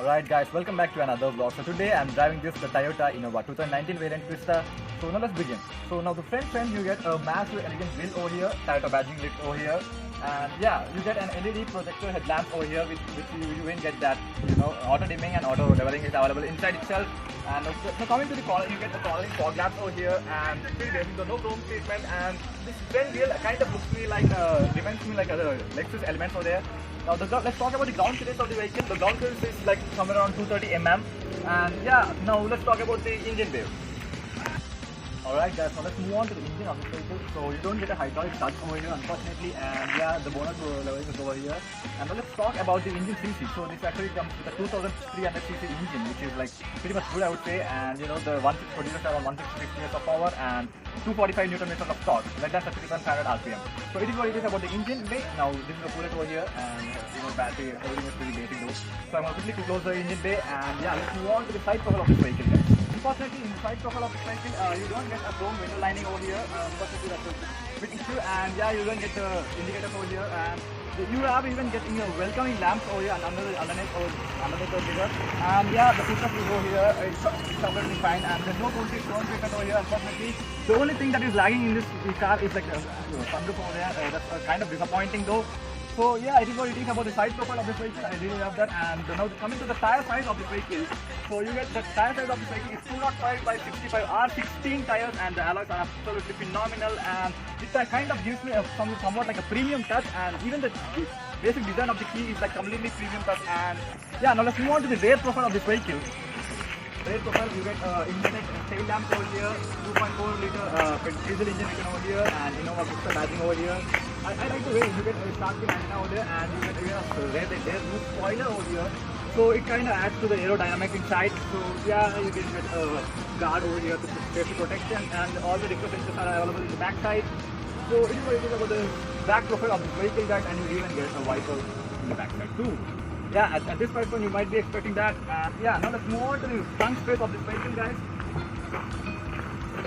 Alright guys, welcome back to another vlog. So today I'm driving the Toyota Innova 2019 variant Crista. So now let's begin. So now the front you get a massive elegant grille over here, Toyota badging lit over here. And yeah, you get an LED projector headlamp over here which you will get that, auto dimming and auto leveling is available inside itself. And so coming to the collar, you get the coloring fog lamps over here and the no chrome treatment, and this front wheel kind of looks me like, reminds me like a Lexus elements over there. Now let's talk about the ground clearance of the vehicle. The ground clearance is like somewhere around 230 mm. And yeah, now let's talk about the engine bay. Alright guys, now let's move on to the engine of the vehicle. So you don't get a hydraulic touch over here unfortunately, and yeah, the bonnet leveling is over here. And now let's talk about the engine CC. So this actually comes with a 2300cc engine, which is like pretty much good I would say. And the 1.6 produces around 160 PS of power and 245 Nm of torque, like that's 3500 RPM. So it is what it is about the engine bay. Now this is the coolant over here, and battery, everything is pretty basic though. So I'm going to quickly close the engine bay, and yeah, let's move on to the side profile of this vehicle guys. Unfortunately, in the side profile of this vehicle, you don't get a chrome window lining over here. Unfortunately, that's a bit issue, and yeah, you don't get the indicators over here, and you are even getting your welcoming lamps over here and underneath the figure. And yeah, the footrest is over here. It's perfectly fine, and there's no front treatment over here. Unfortunately, the only thing that is lagging in this car is like the sunroof over there. That's kind of disappointing though. So yeah, it is what it is about the side profile of this vehicle. I really love that. And now coming to the tire size of this vehicle, so you get the tire size of this vehicle is 205 by 65 R16 tires, and the alloys are absolutely phenomenal, and it kind of gives me somewhat like a premium touch, and even the basic design of the key is like completely premium touch. And yeah, now let's move on to the rear profile of this vehicle. Rear profile, you get inside tail lamps over here, 2.4 liter diesel engine over here, and Innova Crista badging over here. I like the way you get a shark fin antenna over there, and you get a rear roof spoiler over here. So it kind of adds to the aerodynamic inside. So yeah, you can get a guard over here to safety protection, and all the recto sensors are available in the back side. So it is what it is about the back profile of this vehicle guys, and you even get a wiper in the back side too. Yeah, at this price point you might be expecting that. Yeah, now let's move on to the trunk space of this vehicle guys.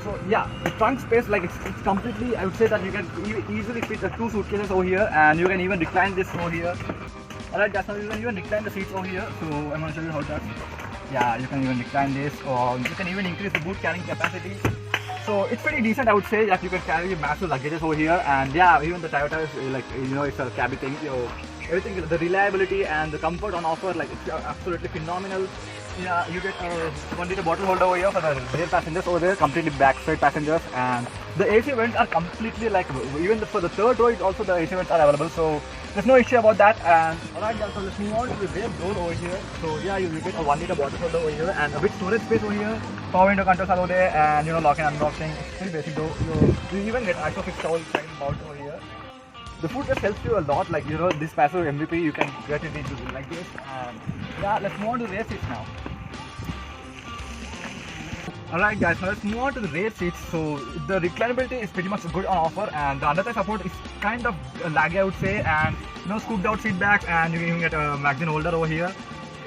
So yeah, the trunk space, like it's completely, I would say that you can easily fit the 2 suitcases over here, and you can even recline this over here. Alright guys, now you can even recline the seats over here. So I'm going to show you how that. Yeah, you can even recline this, or you can even increase the boot carrying capacity. So it's pretty decent I would say that you can carry massive luggages over here. And yeah, even the Toyota is like, it's a cabby thing. Everything, the reliability and the comfort on offer, like it's absolutely phenomenal. Yeah, you get a 1 liter bottle holder over here for the rear passengers over there, completely backside passengers, and the AC vents are completely like, even for the third row it also the AC vents are available, so there's no issue about that. And alright guys, so let's move on to the rear door over here. So yeah, you get a 1 liter bottle holder over here, and a bit storage space over here, power window controls are over there, and lock and unlock thing. It's pretty basic though. You even get ISOFIX towel kind mount over here. The footrest helps you a lot, like this passive MVP you can get it into like this. And yeah, let's move on to the rear seats now. Alright guys, now let's move on to the rear seats. So the reclinability is pretty much good on offer, and the underside support is kind of laggy I would say, and scooped out seat back, and you can even get a magazine holder over here.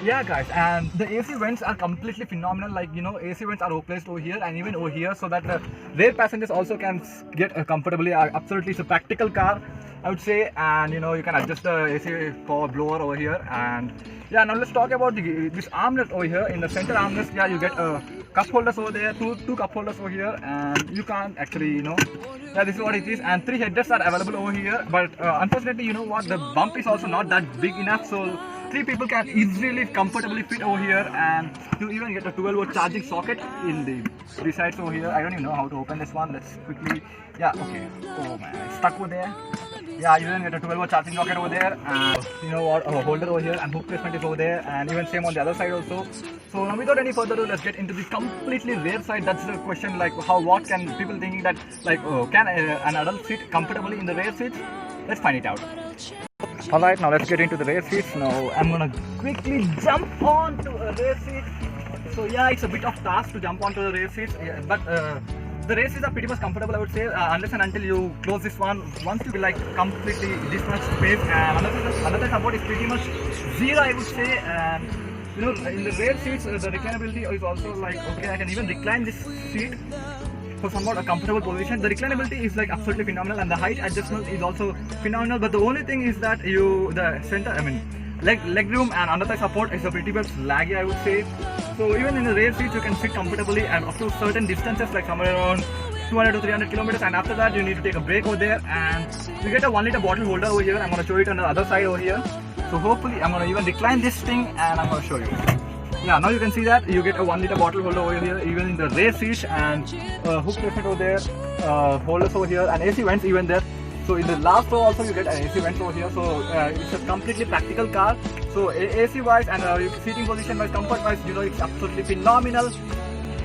Yeah guys, and the AC vents are completely phenomenal, like AC vents are placed over here and even over here, so that the rear passengers also can get comfortably. Absolutely, it's a practical car I would say. And you can adjust the AC power blower over here. And yeah, now let's talk about this armrest over here. In the center armrest, yeah, you get cup holders over there, two cup holders over here, and you can't actually yeah, this is what it is. And 3 headrests are available over here, but unfortunately, the bump is also not that big enough, so 3 people can easily comfortably fit over here. And you even get a 12-volt charging socket in the 3 sides over here. I don't even know how to open this one. Let's quickly, yeah, okay. Oh man, it's stuck over there. Yeah, you even get a 12-volt charging socket over there, and a holder over here, and hook placement is over there, and even same on the other side also. So now without any further ado, let's get into the completely rear side. That's the question, like what can people thinking that can an adult sit comfortably in the rear seats? Let's find it out. Alright, now let's get into the rear seats. Now I'm gonna quickly jump on to a rear seat. So yeah, it's a bit of task to jump onto the rear seats, but the rear seats are pretty much comfortable I would say, unless and until you close this one. Once you like completely this much space, and another support is pretty much zero I would say. And in the rear seats, the reclinability is also like, okay, I can even recline this seat for somewhat a comfortable position. The reclinability is like absolutely phenomenal, and the height adjustment is also phenomenal. But the only thing is that the center, leg room and underside support is a pretty much laggy, I would say. So even in the rear seats you can sit comfortably and up to certain distances, like somewhere around 200 to 300 kilometers, and after that you need to take a break over there, and you get a 1 liter bottle holder over here. I'm going to show it on the other side over here. So hopefully I'm going to even decline this thing and I'm going to show you. Yeah, now you can see that you get a 1 liter bottle holder over here, even in the rear seats, and hook placement over there, holders over here, and AC vents even there. So in the last row also you get an AC vents over here. So it's a completely practical car. So AC wise and seating position wise, comfort wise, you know, it's absolutely phenomenal.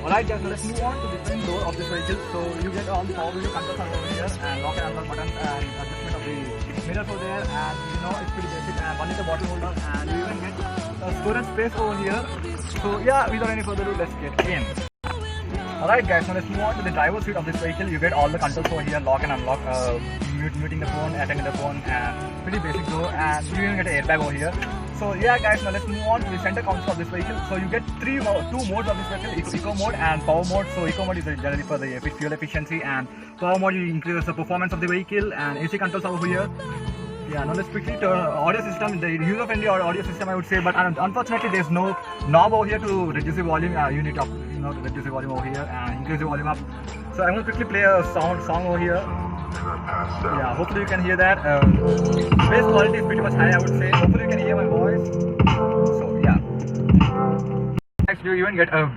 Alright guys, so let's move on to the front door of this vehicle. So you get all the power window controls over here, and lock and unlock buttons, and adjustment of the mirrors over there, and you know it's pretty basic, and 1 liter bottle holder, and you even get storage space over here. So yeah, without any further ado, let's get in. Alright guys, now let's move on to the driver's seat of this vehicle. You get all the controls over here, lock and unlock, muting the phone, attending the phone, and pretty basic though, and you even get an airbag over here. So yeah guys, now let's move on to the center console of this vehicle. So you get two modes of this vehicle, eco mode and power mode. So eco mode is generally for the fuel efficiency, and power mode you increase the performance of the vehicle, and AC controls over here. Yeah, now let's quickly turn audio system, the user-friendly audio system I would say, but unfortunately there's no knob over here to reduce the volume. You need to reduce the volume over here and increase the volume up. So I'm going to quickly play a song over here. Yeah, hopefully you can hear that. Bass quality is pretty much high, I would say. Hopefully you can hear my voice. So yeah. Next, you even get a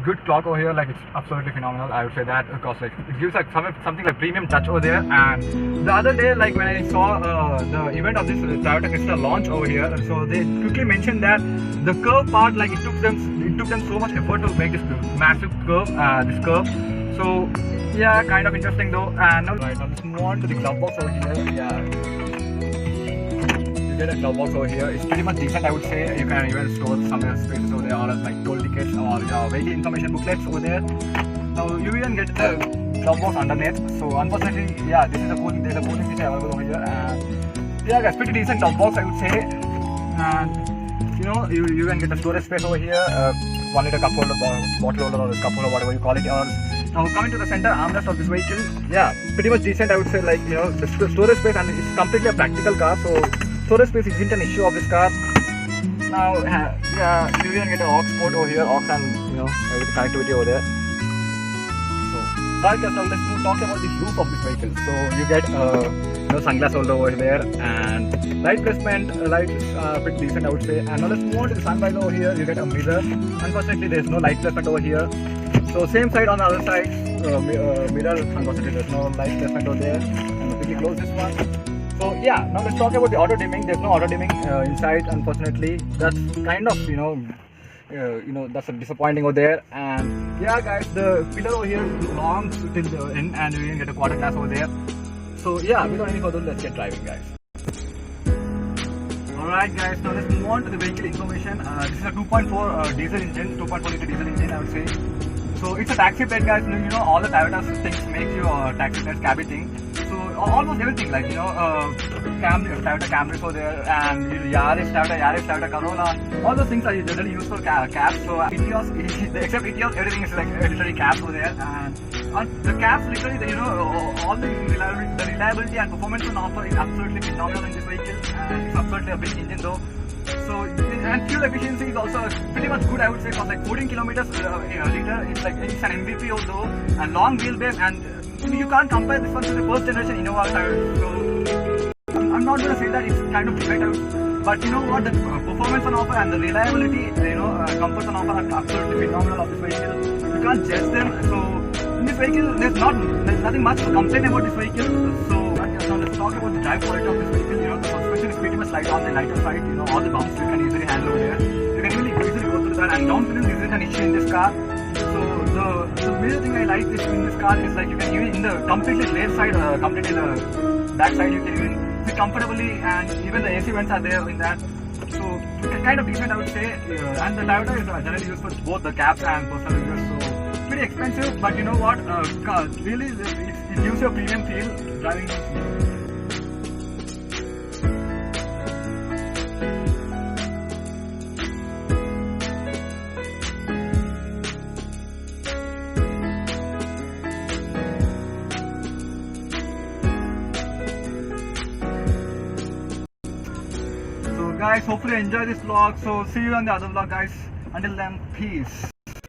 good clock over here, like it's absolutely phenomenal, I would say that, because like it gives like something like premium touch over there. And the other day, like when I saw the event of this Toyota Crystal launch over here, so they quickly mentioned that the curve part, like it took them so much effort to make this massive curve, this curve. So yeah, kind of interesting though. And now let's move on to the glove box over here. Yeah, you get a glove box over here. It's pretty much decent, I would say. You can even store some spaces over there, or like toll tickets or vehicle information booklets over there. Now you even get the glove box underneath. So unfortunately, yeah, there's a cooling feature available over here. And yeah, guys, pretty decent glove box, I would say. And you know, you can get the storage space over here. 1 liter cup holder, bottle holder, or cup holder, whatever you call it. Now coming to the center armrest of this vehicle, yeah, pretty much decent, I would say. Like, you know, the storage space, and it's completely a practical car, so storage space isn't an issue of this car. Now, yeah, you even get an aux port over here, aux and you know everything connectivity over there. So, right guys, now let's talk about the roof of this vehicle. So you get sunglass holder over there, and light placement, lights pretty decent, I would say. And now let's move on to the sun visor over here. You get a mirror. Unfortunately, there's no light placement over here. So same side on the other side, mirror, unfortunately there's no light placement over there. And quickly close this one. So yeah, now let's talk about the auto dimming. There's no auto dimming inside, unfortunately. That's kind of, that's disappointing over there. And yeah guys, the pillar over here belongs till the end, and you can get a quarter glass over there. So yeah, without any further, let's get driving guys. Alright guys, now let's move on to the vehicle information. This is a 2.4 diesel engine, 2.4 liter diesel engine, I would say. So it's a taxi plate guys. You know, all the Toyota things make you taxi plate, cabby thing. So almost everything, like, you know, Toyota Camry over there, and Toyota Corolla, all those things are generally used for cabs. So Etios, except Etios, everything is like literally cabs over there. And the cabs literally, you know, all the reliability and performance on offer is absolutely phenomenal in this vehicle, and it's absolutely a big engine though. So, and fuel efficiency is also pretty much good, I would say, for like 14 kilometers liter. It's like it's an MVP although, and long wheelbase, and you can't compare this one to the first generation Innova. So I'm not going to say that it's kind of better, but you know what, the performance on offer and the reliability, comfort on offer are absolutely phenomenal of this vehicle. You can't judge them. So in this vehicle, there's nothing much to complain about this vehicle. So now let's talk about the drive quality of this vehicle. You know, the suspension is pretty much light on the lighter side. You know, all the bumps you can easily handle over there. You can easily go through that, and down clearance isn't an issue in this car. So the major thing I like in this car is like you can even in the completely rear side, completely the back side, you can even sit comfortably, and even the AC vents are there in that. So kind of decent, I would say. And the Toyota is generally used for both the cabs and personal users. So pretty expensive, but you know what? Really, it gives you a premium feel driving. guys, hopefully you enjoy this vlog. So see you on the other vlog guys. Until then, peace.